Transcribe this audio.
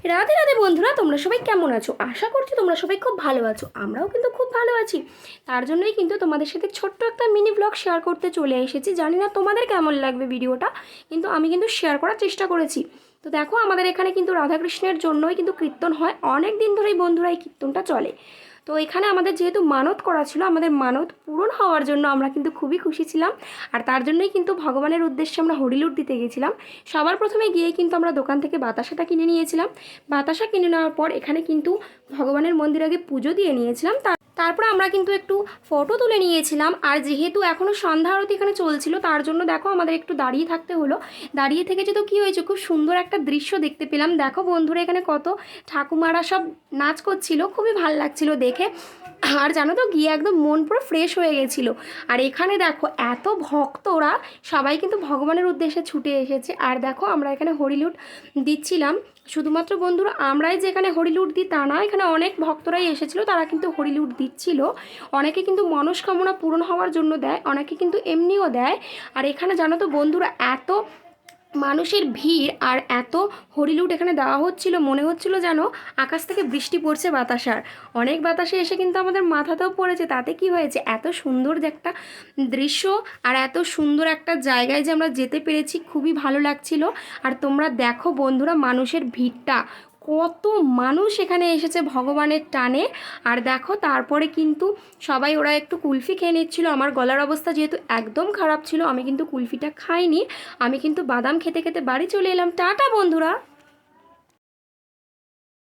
রাধে রাধে বন্ধুরা, তোমরা সবাই কেমন আছো? আশা করছি তোমরা সবাই খুব ভালো আছো। আমরাও কিন্তু খুব ভালো আছি। তার জন্যই কিন্তু তোমাদের সাথে ছোট্ট একটা মিনি ব্লগ শেয়ার করতে চলে এসেছি। জানি না তোমাদের কেমন লাগবে ভিডিওটা, কিন্তু আমি কিন্তু শেয়ার করার চেষ্টা করেছি। তো দেখো, আমাদের এখানে কিন্তু রাধাকৃষ্ণের জন্যই কিন্তু কীর্তন হয়। অনেক দিন ধরেই বন্ধুরা এই কীর্তনটা চলে। তো এখানে আমাদের যেহেতু মানত করা ছিল, আমাদের মানত পূরণ হওয়ার জন্য আমরা কিন্তু খুবই খুশি ছিলাম। আর তার জন্যই কিন্তু ভগবানের উদ্দেশ্যে আমরা হরিলুট দিতে গেছিলাম। সবার প্রথমে গিয়ে কিন্তু আমরা দোকান থেকে বাতাসাটা কিনে নিয়েছিলাম। বাতাসা কিনে নেওয়ার পর এখানে কিন্তু ভগবানের মন্দিরে আগে পুজো দিয়ে নিয়েছিলাম। তারপরে আমরা কিন্তু একটু ফটো তুলে নিয়েছিলাম। আর যেহেতু এখনও সন্ধ্যা আরতি এখানে চলছিল, তার জন্য দেখো আমাদের একটু দাঁড়িয়ে থাকতে হলো। দাঁড়িয়ে থেকে যেহেতু কী হয়েছে, খুব সুন্দর একটা দৃশ্য দেখতে পেলাম। দেখো বন্ধুরা, এখানে কত ঠাকুমারা সব নাচ করছিল, খুবই ভালো লাগছিল দেখে। আর জানো তো, গিয়ে একদম মন পুরো ফ্রেশ হয়ে গেছিলো। আর এখানে দেখো এত ভক্তরা সবাই কিন্তু ভগবানের উদ্দেশ্যে ছুটে এসেছে। আর দেখো আমরা এখানে হরিলুট দিচ্ছিলাম। শুধুমাত্র বন্ধুরা আমরাই যে এখানে হরিলুট দিই তা না, এখানে অনেক ভক্তরাই এসেছিলো, তারা কিন্তু হরিলুট দিচ্ছিল। অনেকে কিন্তু মনস্কামনা পূরণ হওয়ার জন্য দেয়, অনেকে কিন্তু এমনিও দেয়। আর এখানে জানো তো বন্ধুরা, এত মানুষের ভিড় আর এত হরিলুট এখানে দেওয়া হচ্ছিল, মনে হচ্ছিল যেন আকাশ থেকে বৃষ্টি পড়ছে বাতাসার। অনেক বাতাসে এসে কিন্তু আমাদের মাথাতেও পড়েছে। তাতে কি হয়েছে, এত সুন্দর যে একটা দৃশ্য আর এত সুন্দর একটা জায়গায় যে আমরা যেতে পেরেছি, খুবই ভালো লাগছিল। আর তোমরা দেখো বন্ধুরা, মানুষের ভিড়টা, কত মানুষ এখানে এসেছে ভগবানের টানে। আর দেখো তারপরে কিন্তু সবাই ওরা একটু কুলফি খেয়ে নিচ্ছিল। আমার গলার অবস্থা যেহেতু একদম খারাপ ছিল, আমি কিন্তু কুলফিটা খাইনি। আমি কিন্তু বাদাম খেতে খেতে বাড়ি চলে এলাম। টাটা বন্ধুরা।